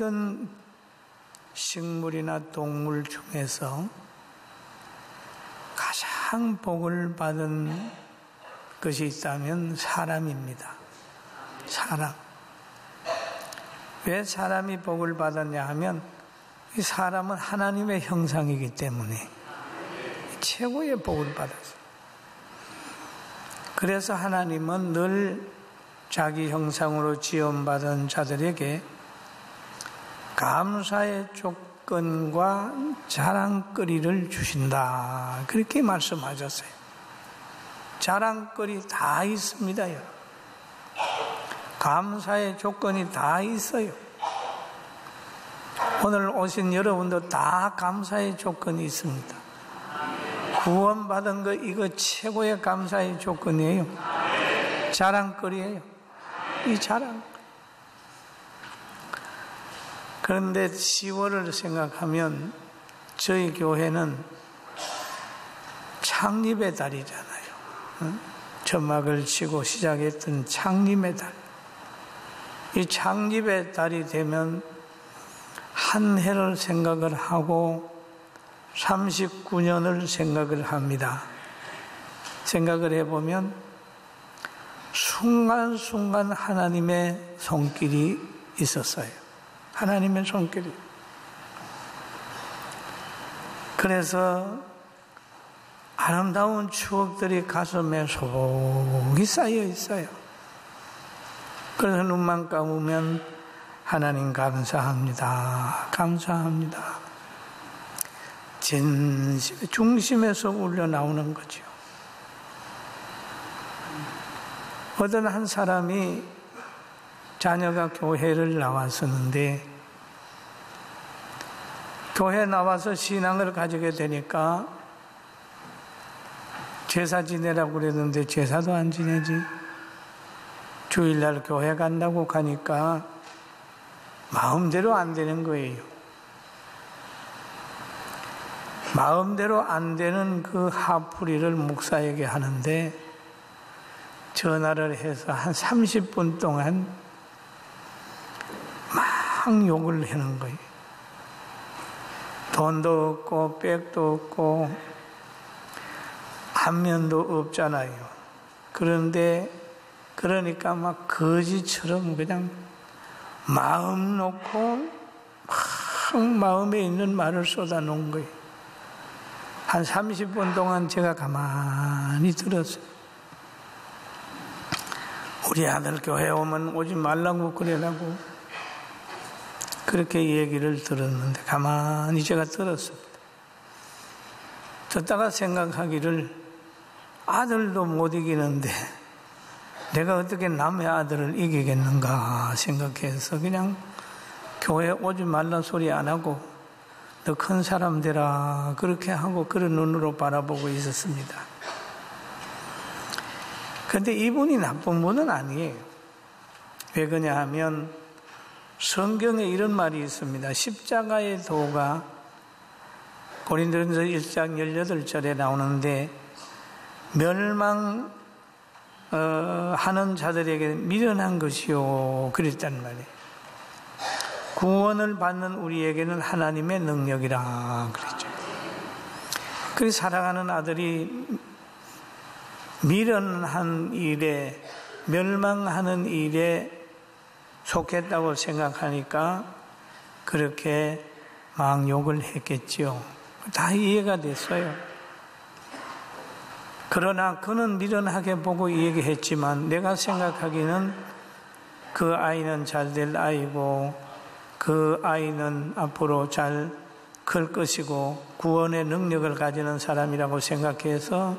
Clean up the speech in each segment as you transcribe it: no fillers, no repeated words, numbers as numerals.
모든 식물이나 동물 중에서 가장 복을 받은 것이 있다면 사람입니다. 사람. 왜 사람이 복을 받았냐 하면 이 사람은 하나님의 형상이기 때문에 최고의 복을 받았어요. 그래서 하나님은 늘 자기 형상으로 지음받은 자들에게 감사의 조건과 자랑거리를 주신다. 그렇게 말씀하셨어요. 자랑거리 다 있습니다요. 감사의 조건이 다 있어요. 오늘 오신 여러분도 다 감사의 조건이 있습니다. 구원받은 거 이거 최고의 감사의 조건이에요. 자랑거리예요. 이 자랑. 그런데 10월을 생각하면 저희 교회는 창립의 달이잖아요. 전막을 치고 시작했던 창립의 달. 이 창립의 달이 되면 한 해를 생각을 하고 39년을 생각을 합니다. 생각을 해보면 순간순간 하나님의 손길이 있었어요. 하나님의 손길이. 그래서 아름다운 추억들이 가슴에 소복이 쌓여 있어요. 그래서 눈만 감으면 하나님 감사합니다. 감사합니다. 진심의 중심에서 울려나오는 거죠. 어떤 한 사람이 자녀가 교회를 나왔었는데 교회 나와서 신앙을 가지게 되니까 제사 지내라고 그랬는데 제사도 안 지내지. 주일날 교회 간다고 가니까 마음대로 안 되는 거예요. 마음대로 안 되는 그 화풀이를 목사에게 하는데 전화를 해서 한 30분 동안 막 욕을 하는 거예요. 돈도 없고 백도 없고 안면도 없잖아요. 그런데 그러니까 막 거지처럼 그냥 마음 놓고 막 마음에 있는 말을 쏟아놓은 거예요. 한 30분 동안 제가 가만히 들었어요. 우리 아들 교회 오면 오지 말라고 그러라고 그렇게 얘기를 들었는데 가만히 제가 들었습니다. 듣다가 생각하기를 아들도 못 이기는데 내가 어떻게 남의 아들을 이기겠는가 생각해서 그냥 교회 오지 말란 소리 안 하고 너 큰 사람 되라 그렇게 하고 그런 눈으로 바라보고 있었습니다. 그런데 이분이 나쁜 분은 아니에요. 왜 그러냐 하면 성경에 이런 말이 있습니다. 십자가의 도가 고린도전서 1장 18절에 나오는데 멸망하는 자들에게 미련한 것이요 그랬단 말이에요. 구원을 받는 우리에게는 하나님의 능력이라 그랬죠. 그래서 사랑하는 아들이 미련한 일에 멸망하는 일에 속했다고 생각하니까 그렇게 막 욕을 했겠지요. 다 이해가 됐어요. 그러나 그는 미련하게 보고 얘기했지만 내가 생각하기는 그 아이는 잘 될 아이고 그 아이는 앞으로 잘 클 것이고 구원의 능력을 가지는 사람이라고 생각해서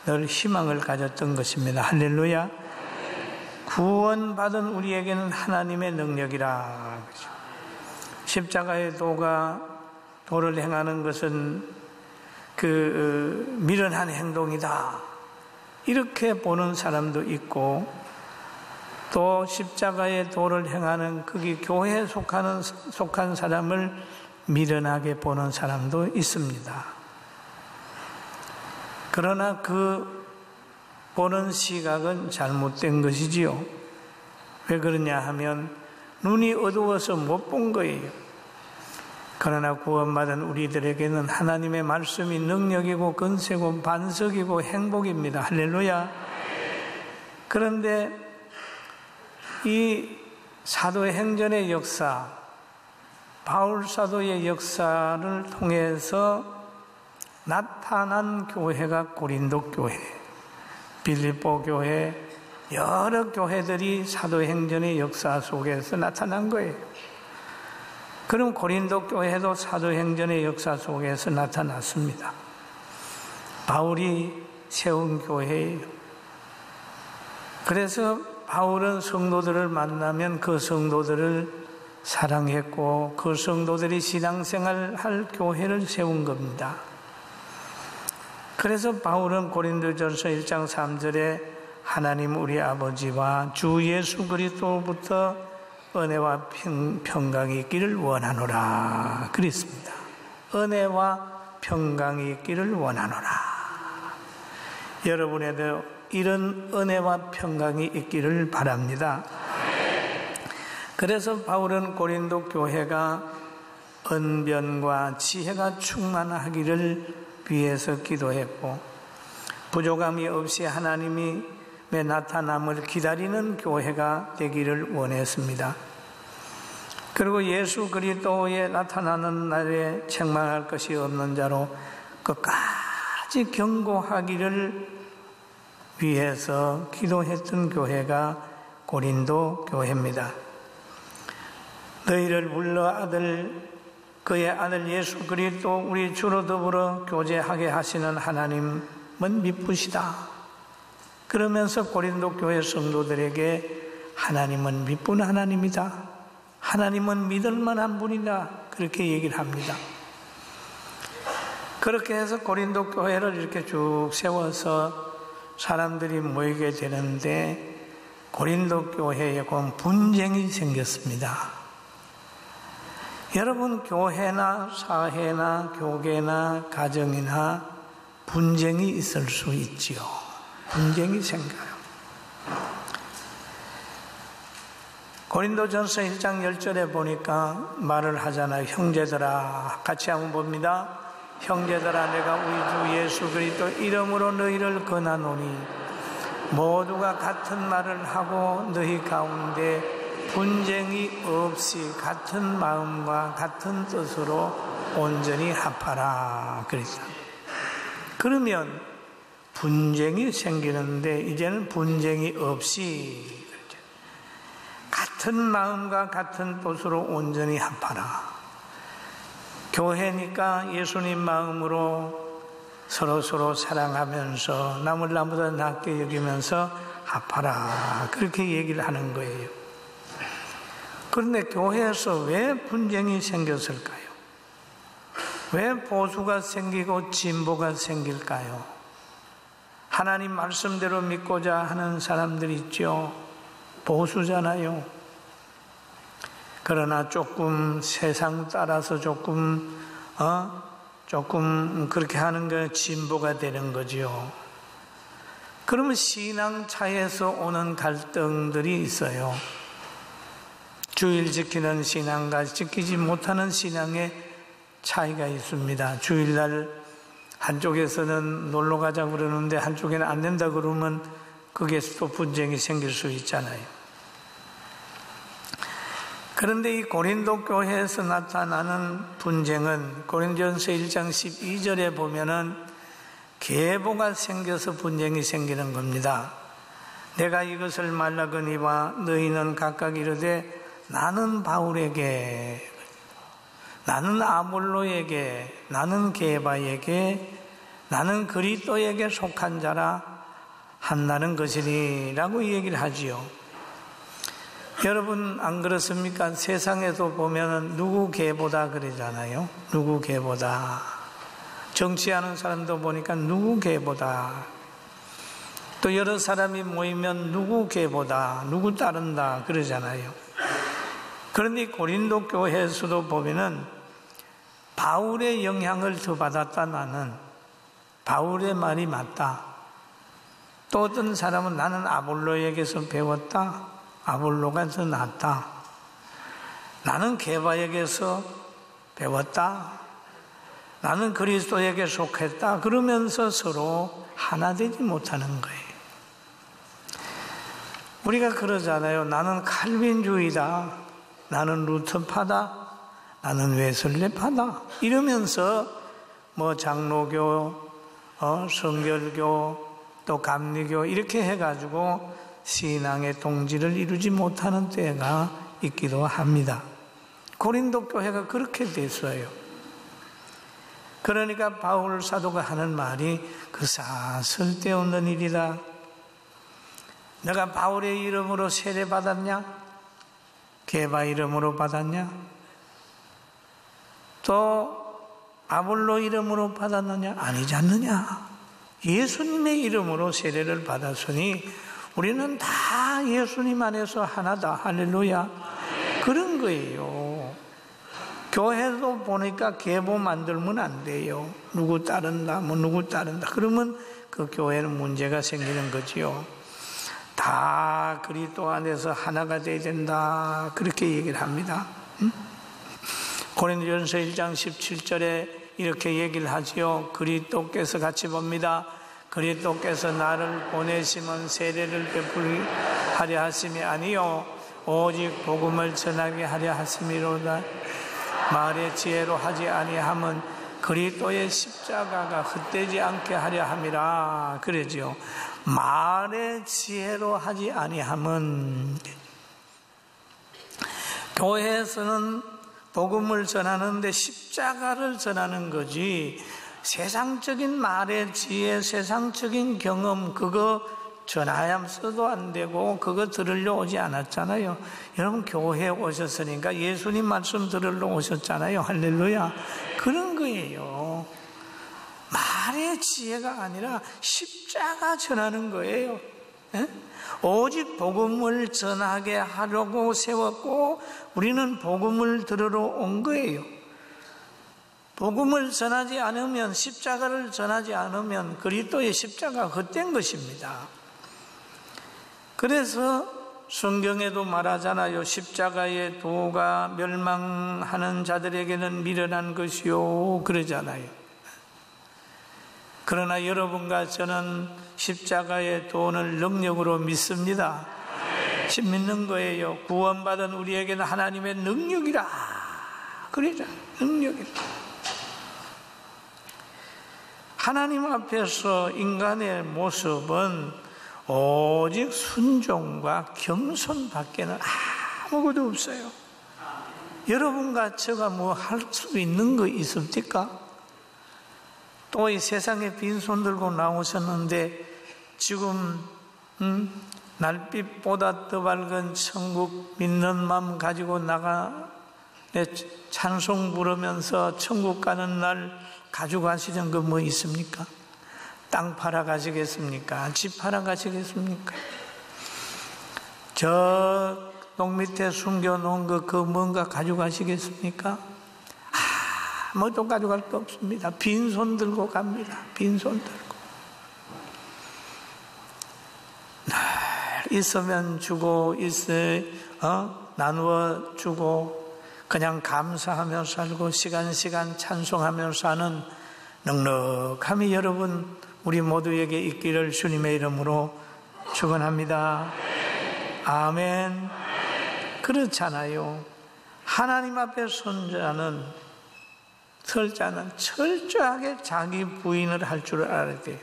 늘 희망을 가졌던 것입니다. 할렐루야. 구원받은 우리에게는 하나님의 능력이라. 십자가의 도를 행하는 것은 미련한 행동이다. 이렇게 보는 사람도 있고 또 십자가의 도를 행하는 그게 교회에 속한 사람을 미련하게 보는 사람도 있습니다. 그러나 그 보는 시각은 잘못된 것이지요. 왜 그러냐 하면 눈이 어두워서 못 본 거예요. 그러나 구원받은 우리들에게는 하나님의 말씀이 능력이고 건세고 반석이고 행복입니다. 할렐루야. 그런데 이 사도행전의 역사, 바울 사도의 역사를 통해서 나타난 교회가 고린도 교회, 빌립보 교회, 여러 교회들이 사도행전의 역사 속에서 나타난 거예요. 그럼 고린도 교회도 사도행전의 역사 속에서 나타났습니다. 바울이 세운 교회예요. 그래서 바울은 성도들을 만나면 그 성도들을 사랑했고 그 성도들이 신앙생활할 교회를 세운 겁니다. 그래서 바울은 고린도전서 1장 3절에 하나님 우리 아버지와 주 예수 그리스도부터 은혜와 평강이 있기를 원하노라 그랬습니다. 은혜와 평강이 있기를 원하노라. 여러분에도 이런 은혜와 평강이 있기를 바랍니다. 그래서 바울은 고린도 교회가 언변과 지혜가 충만하기를 위해서 기도했고 부족함이 없이 하나님의 나타남을 기다리는 교회가 되기를 원했습니다. 그리고 예수 그리스도의 나타나는 날에 책망할 것이 없는 자로 끝까지 경고하기를 위해서 기도했던 교회가 고린도 교회입니다. 너희를 불러 그의 아들 예수 그리스도 우리 주로 더불어 교제하게 하시는 하나님은 미쁘시다. 그러면서 고린도 교회 성도들에게 하나님은 미쁜 하나님이다. 하나님은 믿을 만한 분이다. 그렇게 얘기를 합니다. 그렇게 해서 고린도 교회를 이렇게 쭉 세워서 사람들이 모이게 되는데 고린도 교회에 분쟁이 생겼습니다. 여러분, 교회나 사회나 교계나 가정이나 분쟁이 있을 수 있지요. 분쟁이 생겨요. 고린도전서 1장 10절에 보니까 말을 하잖아요. 형제들아, 같이 한번 봅니다. 형제들아, 내가 우리 주 예수 그리스도 이름으로 너희를 권하노니 모두가 같은 말을 하고 너희 가운데 분쟁이 없이 같은 마음과 같은 뜻으로 온전히 합하라 그랬어요. 그러면 분쟁이 생기는데 이제는 분쟁이 없이 같은 마음과 같은 뜻으로 온전히 합하라. 교회니까 예수님 마음으로 서로 사랑하면서 남을 나보다 낫게 여기면서 합하라. 그렇게 얘기를 하는 거예요. 그런데 교회에서 왜 분쟁이 생겼을까요? 왜 보수가 생기고 진보가 생길까요? 하나님 말씀대로 믿고자 하는 사람들이 있죠. 보수잖아요. 그러나 조금 세상 따라서 조금 그렇게 하는 게 진보가 되는 거죠. 그러면 신앙 차에서 오는 갈등들이 있어요. 주일 지키는 신앙과 지키지 못하는 신앙의 차이가 있습니다. 주일날 한쪽에서는 놀러 가자고 그러는데 한쪽에는 안 된다 그러면 거기에서 또 분쟁이 생길 수 있잖아요. 그런데 이 고린도 교회에서 나타나는 분쟁은 고린도전서 1장 12절에 보면은 계보가 생겨서 분쟁이 생기는 겁니다. 내가 이것을 말하거니와 너희는 각각 이르되 나는 바울에게, 나는 아볼로에게, 나는 게바에게, 나는 그리스도에게 속한 자라 한다는 것이니라고 얘기를 하지요. 여러분 안 그렇습니까? 세상에서 보면은 누구 개보다 그러잖아요. 누구 개보다. 정치하는 사람도 보니까 누구 개보다. 또 여러 사람이 모이면 누구 개보다, 누구 따른다 그러잖아요. 그런데 고린도 교회에서도 보면은 바울의 영향을 더 받았다. 나는 바울의 말이 맞다. 또 어떤 사람은 나는 아볼로에게서 배웠다. 아볼로가 더 낫다. 나는 게바에게서 배웠다. 나는 그리스도에게 속했다. 그러면서 서로 하나 되지 못하는 거예요. 우리가 그러잖아요. 나는 칼빈주의다. 나는 루터파다. 나는 웨슬레파다. 이러면서 뭐 장로교, 성결교, 또 감리교 이렇게 해가지고 신앙의 동지를 이루지 못하는 때가 있기도 합니다. 고린도 교회가 그렇게 됐어요. 그러니까 바울 사도가 하는 말이 그사 쓸데없는 일이다. 내가 바울의 이름으로 세례 받았냐? 게바 이름으로 받았냐? 또 아볼로 이름으로 받았느냐? 아니지 않느냐? 예수님의 이름으로 세례를 받았으니 우리는 다 예수님 안에서 하나다. 할렐루야. 그런 거예요. 교회도 보니까 계보 만들면 안 돼요. 누구 따른다, 뭐 누구 따른다. 그러면 그 교회는 문제가 생기는 거지요. 다 그리스도 안에서 하나가 돼야 된다. 그렇게 얘기를 합니다. 고린도전서 1장 17절에 이렇게 얘기를 하지요. 그리스도께서 같이 봅니다. 그리스도께서 나를 보내시면 세례를 베풀하려 하심이 아니요 오직 복음을 전하게 하려 하심이로다. 말의 지혜로 하지 아니함은 그리스도의 십자가가 헛되지 않게 하려 함이라. 그러지요. 말의 지혜로 하지 아니함은, 교회에서는 복음을 전하는데 십자가를 전하는 거지, 세상적인 말의 지혜, 세상적인 경험 그거 전하면서도 안 되고 그거 들으려 오지 않았잖아요. 여러분 교회에 오셨으니까 예수님 말씀 들으러 오셨잖아요. 할렐루야. 그런 거예요. 말의 지혜가 아니라 십자가 전하는 거예요. 에? 오직 복음을 전하게 하려고 세웠고 우리는 복음을 들으러 온 거예요. 복음을 전하지 않으면, 십자가를 전하지 않으면 그리스도의 십자가가 헛된 것입니다. 그래서 성경에도 말하잖아요. 십자가의 도가 멸망하는 자들에게는 미련한 것이요, 그러잖아요. 그러나 여러분과 저는 십자가의 도를 능력으로 믿습니다. 믿는 거예요. 구원받은 우리에게는 하나님의 능력이라. 그러죠. 능력이라. 하나님 앞에서 인간의 모습은 오직 순종과 겸손밖에는 아무것도 없어요. 여러분과 제가 뭐 할 수 있는 거 있습니까? 또 이 세상에 빈손 들고 나오셨는데 지금 날빛보다 더 밝은 천국 믿는 마음 가지고 나가 내 찬송 부르면서 천국 가는 날 가지고 가시는 거 뭐 있습니까? 땅 팔아 가시겠습니까? 집 팔아 가시겠습니까? 저 똥 밑에 숨겨놓은 그 뭔가 가지고 가시겠습니까? 아무것도 가져갈 거 없습니다. 빈손 들고 갑니다. 빈손 들고. 늘 있으면 주고 나누어 주고 그냥 감사하며 살고 시간 찬송하며 사는 넉넉함이 여러분 우리 모두에게 있기를 주님의 이름으로 축원합니다. 아멘. 그렇잖아요. 하나님 앞에 설 자는 철저하게 자기 부인을 할 줄 알아야 돼요.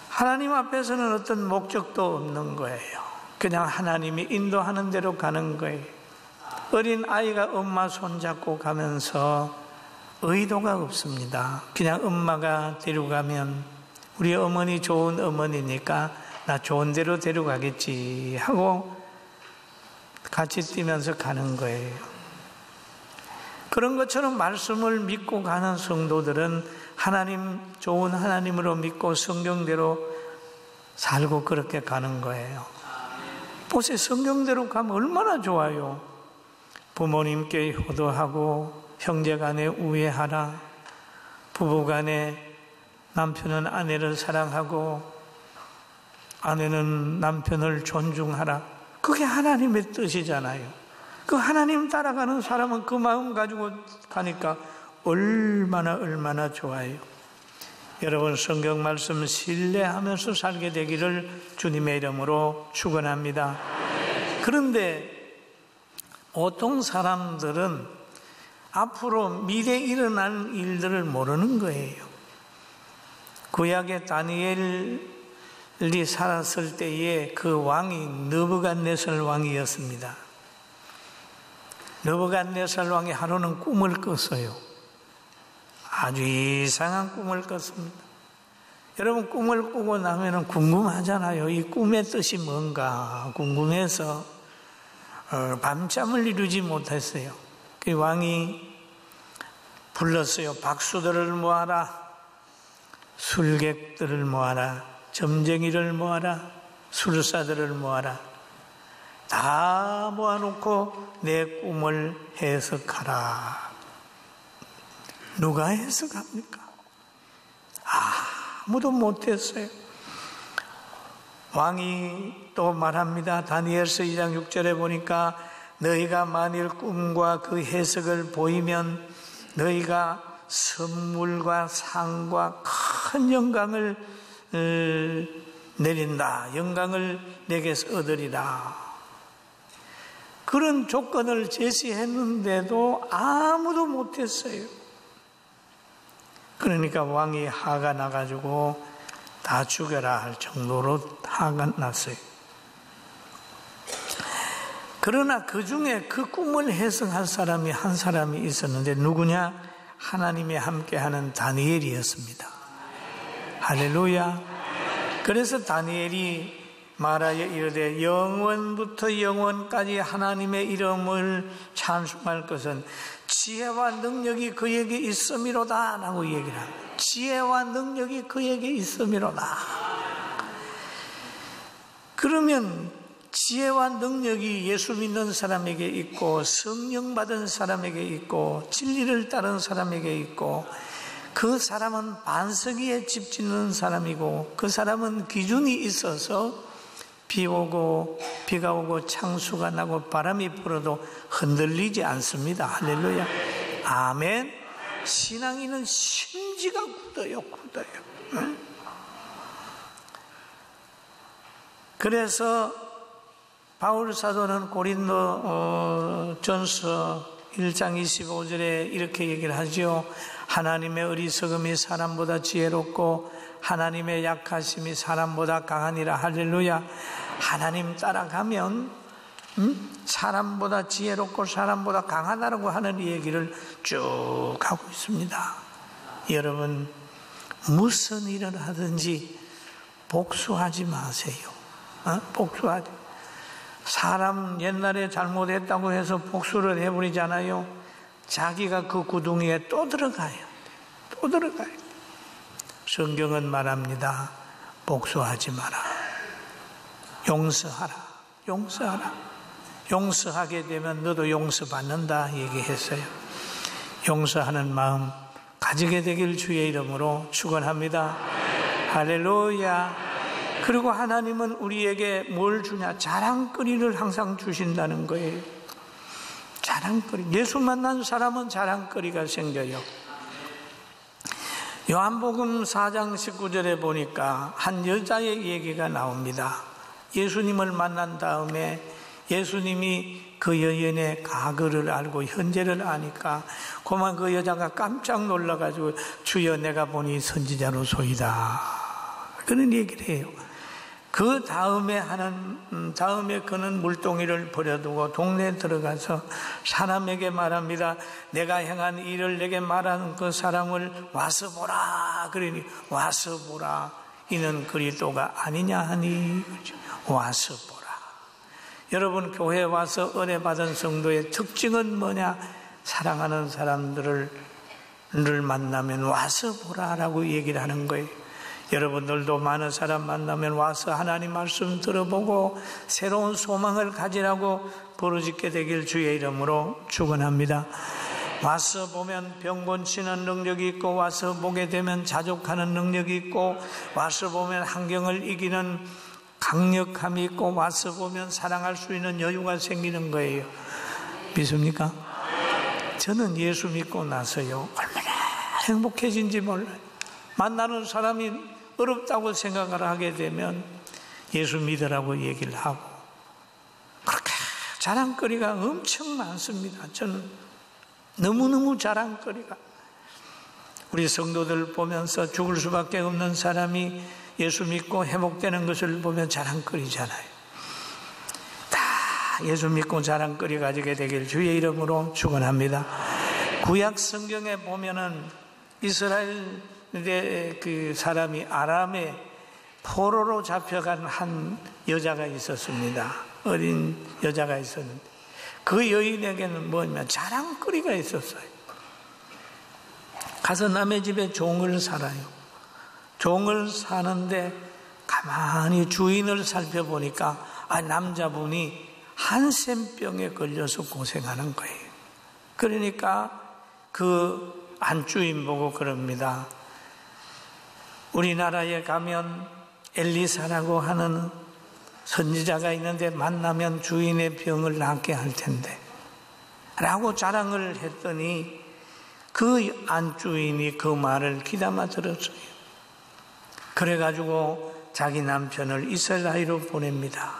하나님 앞에서는 어떤 목적도 없는 거예요. 그냥 하나님이 인도하는 대로 가는 거예요. 어린 아이가 엄마 손잡고 가면서 의도가 없습니다. 그냥 엄마가 데려가면 우리 어머니 좋은 어머니니까 나 좋은 데로 데려가겠지 하고 같이 뛰면서 가는 거예요. 그런 것처럼 말씀을 믿고 가는 성도들은 하나님, 좋은 하나님으로 믿고 성경대로 살고 그렇게 가는 거예요. 보세요. 성경대로 가면 얼마나 좋아요. 부모님께 효도하고 형제간에 우애하라. 부부간에 남편은 아내를 사랑하고 아내는 남편을 존중하라. 그게 하나님의 뜻이잖아요. 그 하나님 따라가는 사람은 그 마음 가지고 가니까 얼마나 좋아요. 여러분, 성경 말씀 신뢰하면서 살게 되기를 주님의 이름으로 축원합니다. 그런데 보통 사람들은 앞으로 미래에 일어날 일들을 모르는 거예요. 구약의 다니엘이 살았을 때에 그 왕이 느부갓네살 왕이었습니다. 느부갓네살 왕이 하루는 꿈을 꿨어요. 아주 이상한 꿈을 꿨습니다. 여러분, 꿈을 꾸고 나면 궁금하잖아요. 이 꿈의 뜻이 뭔가 궁금해서 밤잠을 이루지 못했어요. 그 왕이 불렀어요. 박수들을 모아라, 술객들을 모아라, 점쟁이를 모아라, 술사들을 모아라. 다 모아놓고 내 꿈을 해석하라. 누가 해석합니까? 아무도 못했어요. 왕이 또 말합니다. 다니엘서 2장 6절에 보니까 너희가 만일 꿈과 그 해석을 보이면 너희가 선물과 상과 큰 영광을 내린다. 영광을 내게서 얻으리라. 그런 조건을 제시했는데도 아무도 못했어요. 그러니까 왕이 화가 나가지고 다 죽여라 할 정도로 화가 났어요. 그러나 그 중에 그 꿈을 해석할 사람이 한 사람이 있었는데 누구냐? 하나님이 함께하는 다니엘이었습니다. 할렐루야. 그래서 다니엘이 말하여 이르되 영원부터 영원까지 하나님의 이름을 찬송할 것은 지혜와 능력이 그에게 있음이로다 라고 얘기를 합니다. 지혜와 능력이 그에게 있음이로다. 그러면 지혜와 능력이 예수 믿는 사람에게 있고 성령 받은 사람에게 있고 진리를 따른 사람에게 있고 그 사람은 반석 위에 집 짓는 사람이고 그 사람은 기준이 있어서 비가 오고 창수가 나고 바람이 불어도 흔들리지 않습니다. 할렐루야. 아멘. 신앙인은 심지가 굳어요. 응? 그래서 바울 사도는 고린도 전서 1장 25절에 이렇게 얘기를 하죠. 하나님의 어리석음이 사람보다 지혜롭고 하나님의 약하심이 사람보다 강하니라. 할렐루야. 하나님 따라가면 사람보다 지혜롭고 사람보다 강하다라고 하는 얘기를 쭉 하고 있습니다. 여러분, 무슨 일을 하든지 복수하지 마세요. 복수하지. 사람 옛날에 잘못했다고 해서 복수를 해버리잖아요. 자기가 그 구덩이에 또 들어가요. 성경은 말합니다. 복수하지 마라. 용서하라. 용서하게 되면 너도 용서받는다 얘기했어요. 용서하는 마음 가지게 되길 주의 이름으로 축원합니다. 할렐루야. 그리고 하나님은 우리에게 뭘 주냐? 자랑거리를 항상 주신다는 거예요. 자랑거리. 예수 만난 사람은 자랑거리가 생겨요. 요한복음 4장 19절에 보니까 한 여자의 얘기가 나옵니다. 예수님을 만난 다음에 예수님이 그 여인의 과거를 알고 현재를 아니까 그만 그 여자가 깜짝 놀라가지고 주여 내가 보니 선지자로소이다. 그런 얘기를 해요. 그 다음에 그는 물동이를 버려두고 동네에 들어가서 사람에게 말합니다. 내가 행한 일을 내게 말하는 그 사람을 와서 보라. 그러니 와서 보라. 이는 그리스도가 아니냐 하니 와서 보라. 여러분, 교회에 와서 은혜 받은 성도의 특징은 뭐냐? 사랑하는 사람들을 만나면 와서 보라라고 얘기를 하는 거예요. 여러분들도 많은 사람 만나면 와서 하나님 말씀 들어보고 새로운 소망을 가지라고 부르짖게 되길 주의 이름으로 축원합니다. 와서 보면 병 고치는 능력이 있고 와서 보게 되면 자족하는 능력이 있고 와서 보면 환경을 이기는 강력함이 있고 와서 보면 사랑할 수 있는 여유가 생기는 거예요. 믿습니까? 저는 예수 믿고 나서요, 얼마나 행복해진지 몰라요. 만나는 사람이 어렵다고 생각을 하게 되면 예수 믿으라고 얘기를 하고, 그렇게 자랑거리가 엄청 많습니다. 저는 너무너무 자랑거리가. 우리 성도들 보면서 죽을 수밖에 없는 사람이 예수 믿고 회복되는 것을 보면 자랑거리잖아요. 다 예수 믿고 자랑거리 가지게 되길 주의 이름으로 축원합니다. 구약 성경에 보면은 이스라엘의 그 사람이 아람에 포로로 잡혀간 한 여자가 있었습니다. 어린 여자가 있었는데 그 여인에게는 뭐냐면 자랑거리가 있었어요. 가서 남의 집에 종을 살아요. 종을 사는데 가만히 주인을 살펴보니까 남자분이 한센병에 걸려서 고생하는 거예요. 그러니까 그 안주인 보고 그럽니다. 우리나라에 가면 엘리사라고 하는 선지자가 있는데 만나면 주인의 병을 낫게 할 텐데 라고 자랑을 했더니 그 안주인이 그 말을 귀담아 들었어요. 그래가지고 자기 남편을 이스라엘로 보냅니다.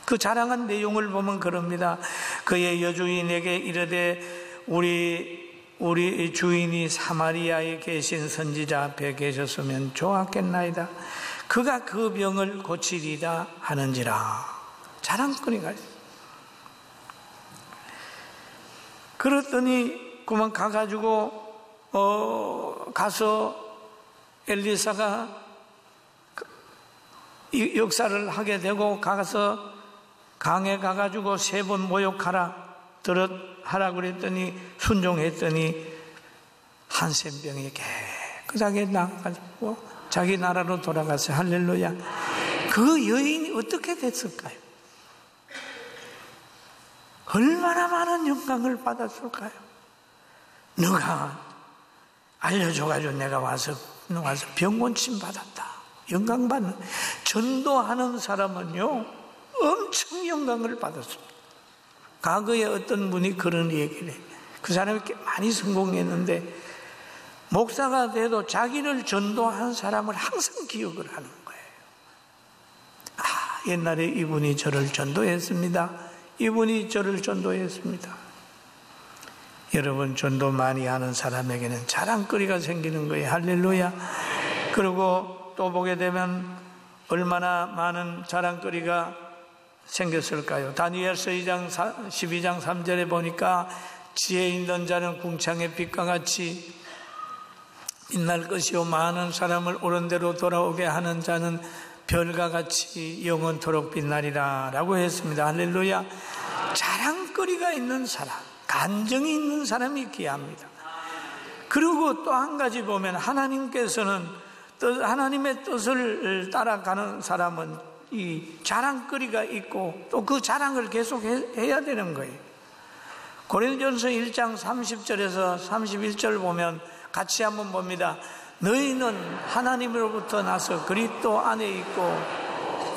그 자랑한 내용을 보면 그럽니다. 그의 여주인에게 이르되 우리 주인이 사마리아에 계신 선지자 앞에 계셨으면 좋았겠나이다. 그가 그 병을 고치리다 하는지라. 자랑거리가 있어요. 그랬더니 그만 가가지고 가서 엘리사가 역사를 하게 되고 가서 강에 가가지고 3번 모욕하라 하라 그랬더니 순종했더니 한센병이 깨끗하게 나가가지고 자기 나라로 돌아갔어요. 할렐루야. 그 여인이 어떻게 됐을까요? 얼마나 많은 영광을 받았을까요? 너가 알려줘가지고 내가 와서 병고침 받았다. 영광받는, 전도하는 사람은요 엄청 영광을 받았습니다. 과거에 어떤 분이 그런 얘기를 해요. 그 사람이 많이 성공했는데 목사가 돼도 자기를 전도한 사람을 항상 기억을 하는 거예요. 옛날에 이분이 저를 전도했습니다. 이분이 저를 전도했습니다. 여러분, 전도 많이 하는 사람에게는 자랑거리가 생기는 거예요. 할렐루야. 그리고 또 보게 되면 얼마나 많은 자랑거리가 생겼을까요? 다니엘서 12장 3절에 보니까 지혜 있는 자는 궁창의 빛과 같이 빛날 것이요 많은 사람을 옳은 대로 돌아오게 하는 자는 별과 같이 영원토록 빛나리라 라고 했습니다. 할렐루야. 자랑거리가 있는 사람, 간정이 있는 사람이 귀합니다. 그리고 또 한 가지 보면 하나님께서는 하나님의 뜻을 따라가는 사람은 이 자랑거리가 있고 또 그 자랑을 계속 해야 되는 거예요. 고린도전서 1장 30절에서 31절 보면 같이 한번 봅니다. 너희는 하나님으로부터 나서 그리스도 안에 있고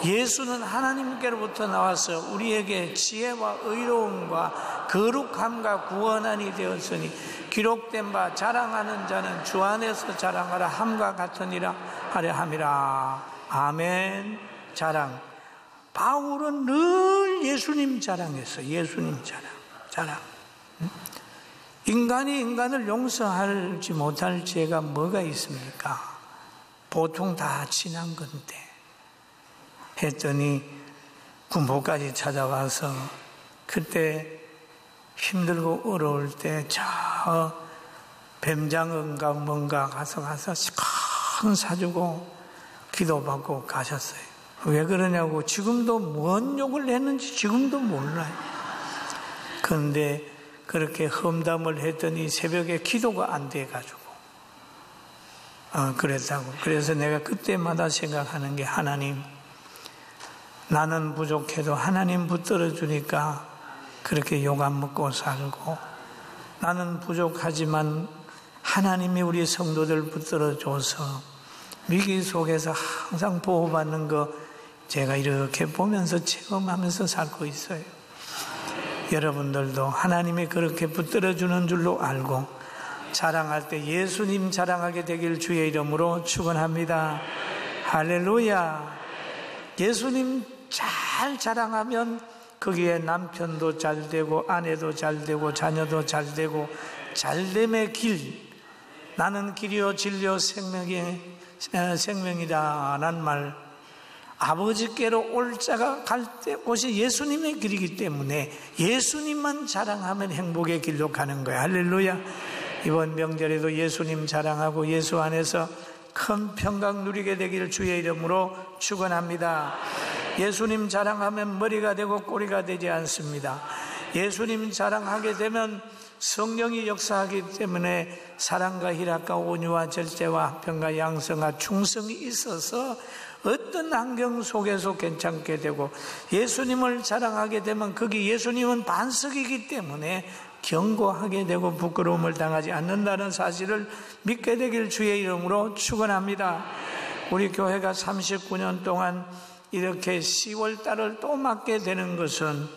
예수는 하나님께로부터 나와서 우리에게 지혜와 의로움과 거룩함과 구원함이 되었으니 기록된 바 자랑하는 자는 주 안에서 자랑하라 함과 같으니라 하려 함이라. 아멘. 자랑. 바울은 늘 예수님 자랑했어요. 예수님 자랑. 인간이 인간을 용서하지 못할 죄가 뭐가 있습니까? 보통 다 지난 건데 했더니 군포까지 찾아와서 그때 힘들고 어려울 때 저 뱀장어인가 뭔가 가서 시큰 사주고 기도받고 가셨어요. 왜 그러냐고 지금도 뭔 욕을 했는지 지금도 몰라요. 그런데 그렇게 험담을 했더니 새벽에 기도가 안 돼가지고 그랬다고. 그래서 내가 그때마다 생각하는 게 하나님, 나는 부족해도 하나님 붙들어 주니까 그렇게 욕 안 먹고 살고, 나는 부족하지만 하나님이 우리 성도들 붙들어 줘서 위기 속에서 항상 보호받는 거 제가 이렇게 보면서 체험하면서 살고 있어요. 여러분들도 하나님이 그렇게 붙들어주는 줄로 알고 자랑할 때 예수님 자랑하게 되길 주의 이름으로 축원합니다. 할렐루야. 예수님 잘 자랑하면 거기에 남편도 잘 되고 아내도 잘 되고 자녀도 잘 되고 잘됨의 길, 나는 길이요 진리요 생명이라는 말, 아버지께로 올 자가 갈 때 곳이 예수님의 길이기 때문에 예수님만 자랑하면 행복의 길로 가는 거야. 할렐루야. 이번 명절에도 예수님 자랑하고 예수 안에서 큰 평강 누리게 되기를 주의 이름으로 축원합니다. 예수님 자랑하면 머리가 되고 꼬리가 되지 않습니다. 예수님 자랑하게 되면 성령이 역사하기 때문에 사랑과 희락과 온유와 절제와 화평과 양성과 충성이 있어서 어떤 환경 속에서 괜찮게 되고, 예수님을 자랑하게 되면 거기 예수님은 반석이기 때문에 견고하게 되고 부끄러움을 당하지 않는다는 사실을 믿게 되길 주의 이름으로 축원합니다. 우리 교회가 39년 동안 이렇게 10월 달을 또 맞게 되는 것은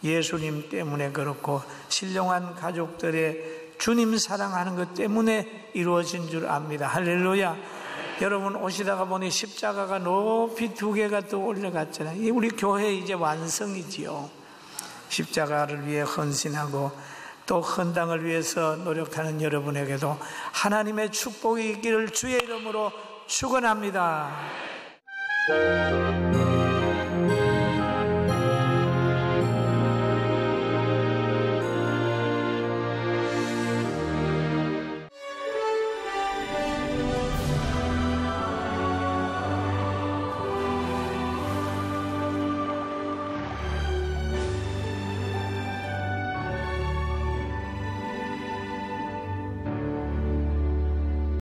예수님 때문에 그렇고 신령한 가족들의 주님 사랑하는 것 때문에 이루어진 줄 압니다. 할렐루야. 여러분 오시다가 보니 십자가가 높이 2개가 또 올라갔잖아요. 우리 교회 이제 완성이지요. 십자가를 위해 헌신하고 또 헌당을 위해서 노력하는 여러분에게도 하나님의 축복이 있기를 주의 이름으로 축원합니다.